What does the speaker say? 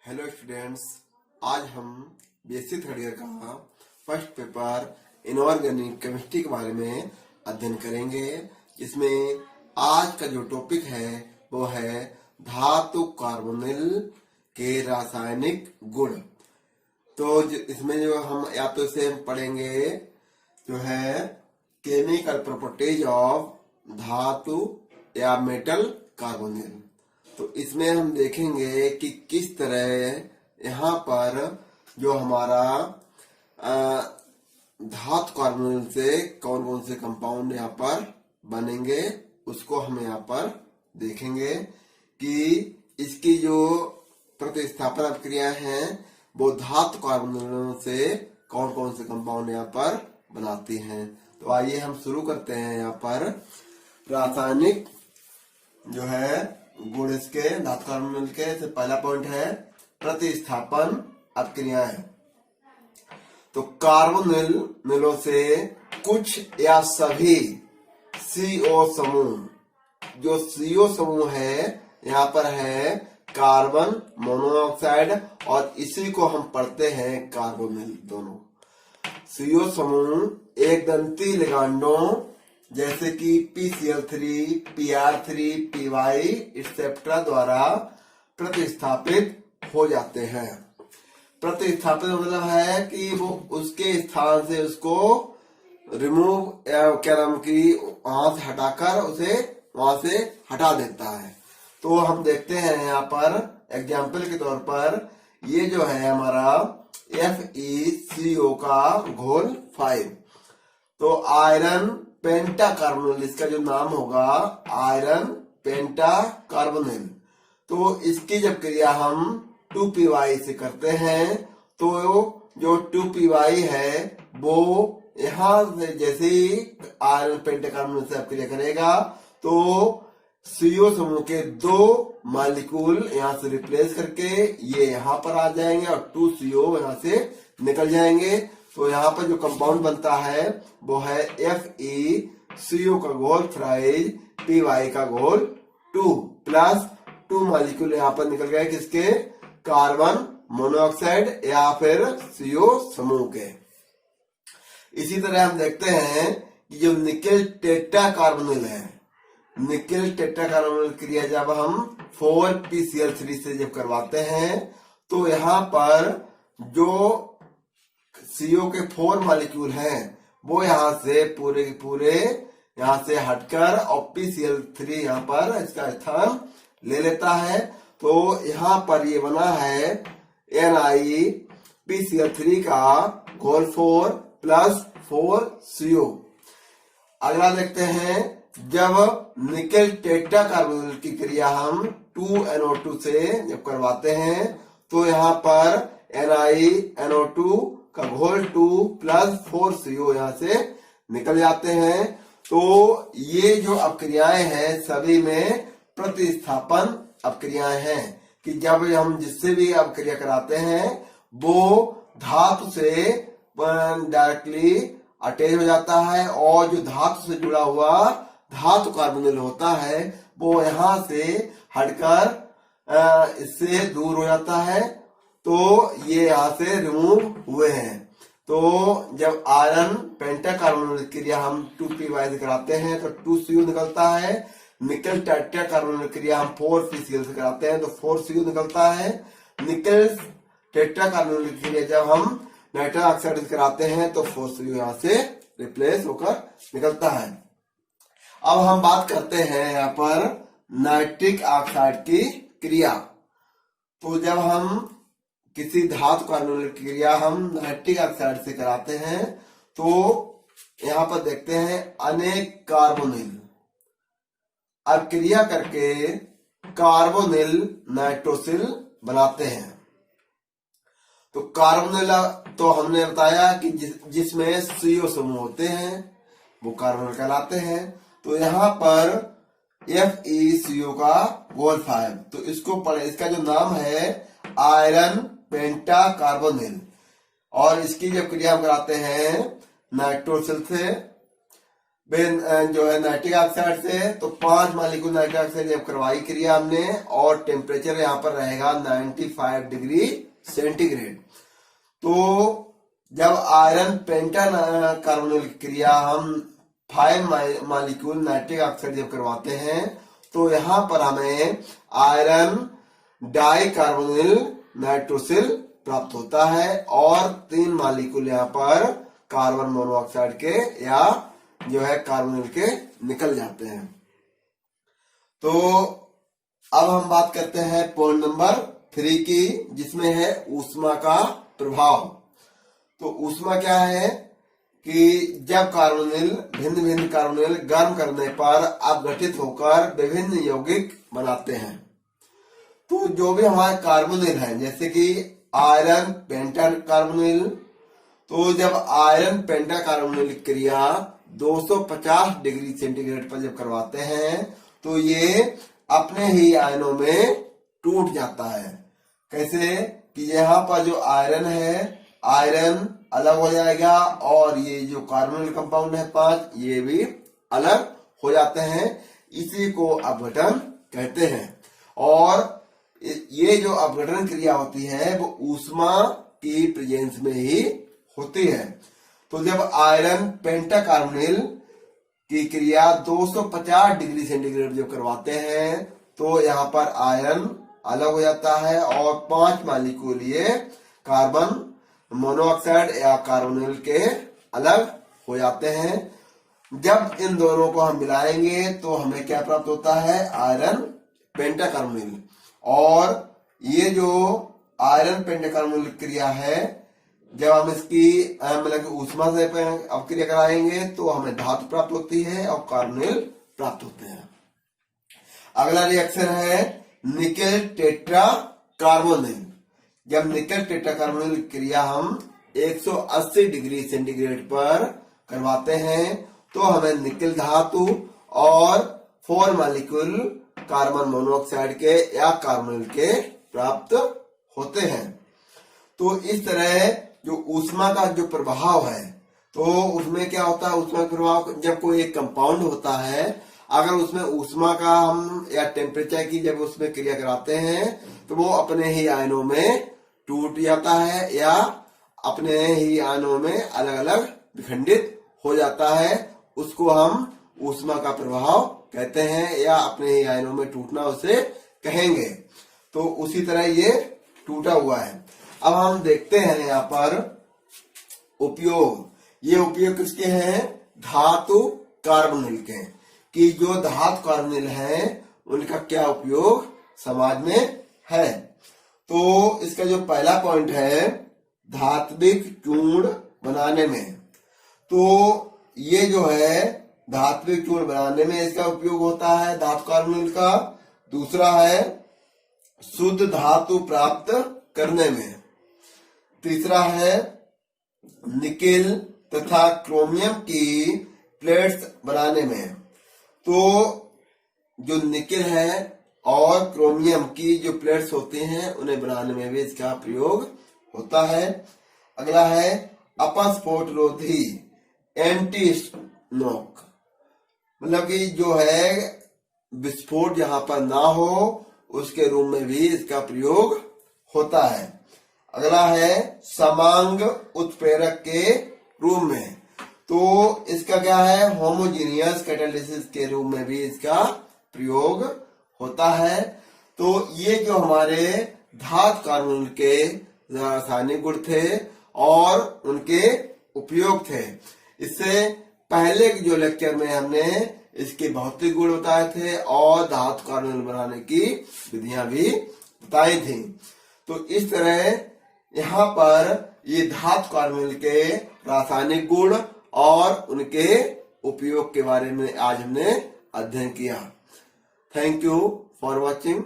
Hello students, आज हम BSc third year का फर्स्ट पेपर इनऑर्गेनिक केमिस्ट्री के बारे में अध्ययन करेंगे। इसमें आज का जो टॉपिक है वो है धातु कार्बोनिल के रासायनिक गुण। तो इसमें जो हम या तो इसे पढ़ेंगे जो है केमिकल प्रॉपर्टीज ऑफ धातु या मेटल कार्बोनिल। तो इसमें हम देखेंगे कि किस तरह यहाँ पर जो हमारा धातु कार्बोनिल से कौन कौन से कंपाउंड यहाँ पर बनेंगे, उसको हम यहाँ पर देखेंगे कि इसकी जो प्रतिस्थापन अभिक्रिया है वो धातु कार्बोनिल से कौन कौन से कंपाउंड यहाँ पर बनाती हैं। तो आइए हम शुरू करते हैं। यहाँ पर रासायनिक जो है गुण इसके धातु कार्बोनिल के से पहला पॉइंट है प्रतिस्थापन अभिक्रियाएं। तो कार्बोनिलों से कुछ या सभी CO समूह, जो CO समूह है यहाँ पर है कार्बन मोनोऑक्साइड और इसी को हम पढ़ते हैं कार्बोनिल। दोनों CO समूह एक दंती लिगांडों जैसे कि PCl3, PR3, PY एक्सेट्रा द्वारा प्रतिस्थापित हो जाते हैं। प्रतिस्थापित मतलब है कि वो उसके स्थान से उसको रिमूव क्या नाम की वहां से हटाकर उसे वहां से हटा देता है। तो हम देखते हैं यहाँ पर एग्जाम्पल के तौर पर ये जो है हमारा FeCO का घोल 5। तो आयरन पेंटा कार्बोनिल, इसका जो नाम होगा आयरन पेंटा कार्बोनिल। तो इसकी जब क्रिया हम 2py से करते हैं तो जो 2py है वो यहाँ से जैसे ही आयरन पेंटा कार्बोनिल से क्रिया करेगा तो CO समूह के 2 मॉलिक्यूल यहाँ से रिप्लेस करके ये यहाँ पर आ जाएंगे और 2CO यहाँ से निकल जाएंगे। तो यहाँ पर जो कंपाउंड बनता है वो है FeCO का घोल 5, PY का घोल 2 प्लस 2 मॉलिक्यूल यहाँ पर निकल गए किसके, कार्बन मोनोऑक्साइड या फिर CO समूह के। इसी तरह हम देखते हैं कि जो निकेल टेट्रा कार्बोनिल है, निकेल टेट्रा कार्बोनिल क्रिया जब हम 4PCl3 से जब करवाते हैं तो यहाँ पर जो CO के 4 मॉलिक्यूल हैं वो यहाँ से पूरे के पूरे यहाँ से हटकर और PCl3 यहाँ पर इसका स्थान ले लेता है। तो यहाँ पर ये बना है NiPCl3 का घोल 4 प्लस 4CO। अगला देखते हैं जब निकेल टेट्रा कार्बोनिल की क्रिया हम 2NO2 से जब करवाते हैं तो यहाँ पर NiNO2 का घोल 2 प्लस 4CO यहाँ से निकल जाते हैं। तो ये जो अपक्रियाएं हैं सभी में प्रतिस्थापन अपक्रियाएं हैं कि जब हम जिससे भी अपक्रिया कराते हैं वो धातु से डायरेक्टली अटैच हो जाता है और जो धातु से जुड़ा हुआ धातु कार्बोनिल होता है वो यहाँ से हटकर इससे दूर हो जाता है। तो ये यहाँ से रिमूव हुए हैं। तो जब आयरन पेंटा कार्बोनिल क्रिया हम 2py से कराते हैं तो 2CO निकलता है। निकेल टेट्रा कार्बोनिल क्रिया हम 4PCl से कराते हैं तो 4CO निकलता है। निकेल टेट्रा कार्बोनिल क्रिया जब हम नाइट्रस ऑक्साइड से कराते हैं तो 4CO यहाँ से रिप्लेस होकर निकलता है। अब हम बात करते हैं यहाँ पर नाइट्रिक ऑक्साइड की क्रिया। तो जब हम किसी धातु कार्बोनिल की क्रिया हम नाइट्रिक ऑक्साइड से कराते हैं तो यहाँ पर देखते हैं अनेक कार्बोनिल अब क्रिया करके कार्बोनिल नाइट्रोसिल बनाते हैं। तो कार्बोनिल तो हमने बताया कि जिसमें CO समूह होते हैं वो कार्बोनिल कहलाते हैं। तो यहाँ पर FeCO का घोल 5, तो इसको पढ़े, इसका जो नाम है आयरन पेंटा कार्बोनिल और इसकी जब क्रिया हम कराते हैं नाइट्रोसिल से जो है नाइट्रिक ऑक्साइड से, तो 5 मॉलिक्यूल नाइट्रिक ऑक्साइड जब करवाई क्रिया हमने, और टेम्परेचर यहाँ पर रहेगा 95 डिग्री सेंटीग्रेड। तो जब आयरन पेंटा कार्बोनिल क्रिया हम 5 मॉलिक्यूल नाइट्रिक ऑक्साइड जब करवाते हैं, तो यहाँ पर हमें आयरन डाई कार्बोनिल नाइट्रोसिल प्राप्त होता है, और 3 मॉलिक्यूल यहाँ पर कार्बन मोनोऑक्साइड के या जो है कार्बोनिल के निकल जाते हैं। तो अब हम बात करते हैं पॉइंट नंबर 3 की, जिसमें है ऊष्मा का प्रभाव। तो ऊष्मा क्या है कि जब कार्बोनिल भिन्न भिन्न कार्बोनिल गर्म करने पर अपघटित होकर विभिन्न यौगिक बनाते हैं, तो जो भी हमारे कार्बोनिल है, जैसे कि आयरन पेंटा कार्बोनिल, तो जब आयरन पेंटा कार्बोनिल क्रिया 250 डिग्री सेंटीग्रेड पर जब करवाते हैं, तो ये अपने ही आयनों में टूट जाता है। कैसे कि यहाँ पर जो आयरन है, आयरन अलग हो जाएगा, और ये जो कार्बोनिल कंपाउंड है 5, ये भी अलग हो जाते हैं। इसी को अपघटन कहते हैं। और ये जो अपघटन क्रिया होती है वो ऊष्मा की प्रेजेंस में ही होती है। तो जब आयरन पेंटा कार्बोनिल की क्रिया 250 डिग्री सेंटीग्रेड जब करवाते हैं, तो यहाँ पर आयरन अलग हो जाता है, और 5 मॉलिक्यूल ये कार्बन मोनोऑक्साइड या कार्बोनिल के अलग हो जाते हैं। जब इन दोनों को हम मिलाएंगे तो हमें क्या प्राप्त होता है, आयरन पेंटा कार्बोनिल। और ये जो आयरन पेंटा कार्बोनिल क्रिया है, जब हम इसकी मतलब ऊष्मा से अपक्रिया कराएंगे तो हमें धातु प्राप्त होती है और कार्बोनिल प्राप्त होते हैं। अगला रिएक्शन है निकेल टेट्रा कार्बोनिल। जब निकेल टेट्रा कार्बोनिल क्रिया हम 180 डिग्री सेंटीग्रेड पर करवाते हैं, तो हमें निकेल धातु और 4 मॉलिक्यूल कार्बन मोनोऑक्साइड के या कार्बोनिल के प्राप्त होते हैं। तो इस तरह जो ऊष्मा का जो प्रभाव है, तो उसमें क्या होता है, ऊष्मा का प्रभाव जब कोई एक कंपाउंड होता है, अगर उसमें ऊष्मा का हम या टेम्परेचर की जब उसमें क्रिया कराते हैं, तो वो अपने ही आयनों में टूट जाता है या अपने ही आयनों में अलग अलग विखंडित हो जाता है। उसको हम ऊष्मा का प्रभाव कहते हैं, या अपने ही आयनों में टूटना उसे कहेंगे। तो उसी तरह ये टूटा हुआ है। अब हम देखते हैं यहाँ पर उपयोग। ये उपयोग किसके हैं, धातु कार्बोनिल के, कि जो धातु कार्बोनिल हैं उनका क्या उपयोग समाज में है। तो इसका जो पहला पॉइंट है धात्विक चूर्ण बनाने में, तो ये जो है धात्विक चूर्ण बनाने में इसका उपयोग होता है धातु कार्बोनिल का। दूसरा है शुद्ध धातु प्राप्त करने में। तीसरा है निकेल तथा क्रोमियम की प्लेट्स बनाने में। तो जो निकेल है और क्रोमियम की जो प्लेट्स होती हैं उन्हें बनाने में भी इसका प्रयोग होता है। अगला है अपस्फोट रोधी एंटी स्नोक, मतलब कि जो है विस्फोट जहां पर ना हो उसके रूप में भी इसका प्रयोग होता है। अगला है समांग उत्प्रेरक के रूप में, तो इसका क्या है होमोजीनियस कैटालिसिस के रूप में भी इसका प्रयोग होता है। तो ये जो हमारे धातु कार्बोनिल के रासायनिक गुण थे और उनके उपयोग थे। इससे पहले जो लेक्चर में हमने इसके भौतिक गुण बताए थे और धातु कार्बोनिल बनाने की विधियां भी बताई थी। तो इस तरह यहाँ पर ये धातु कार्बोनिल के रासायनिक गुण और उनके उपयोग के बारे में आज हमने अध्ययन किया। Thank you for watching.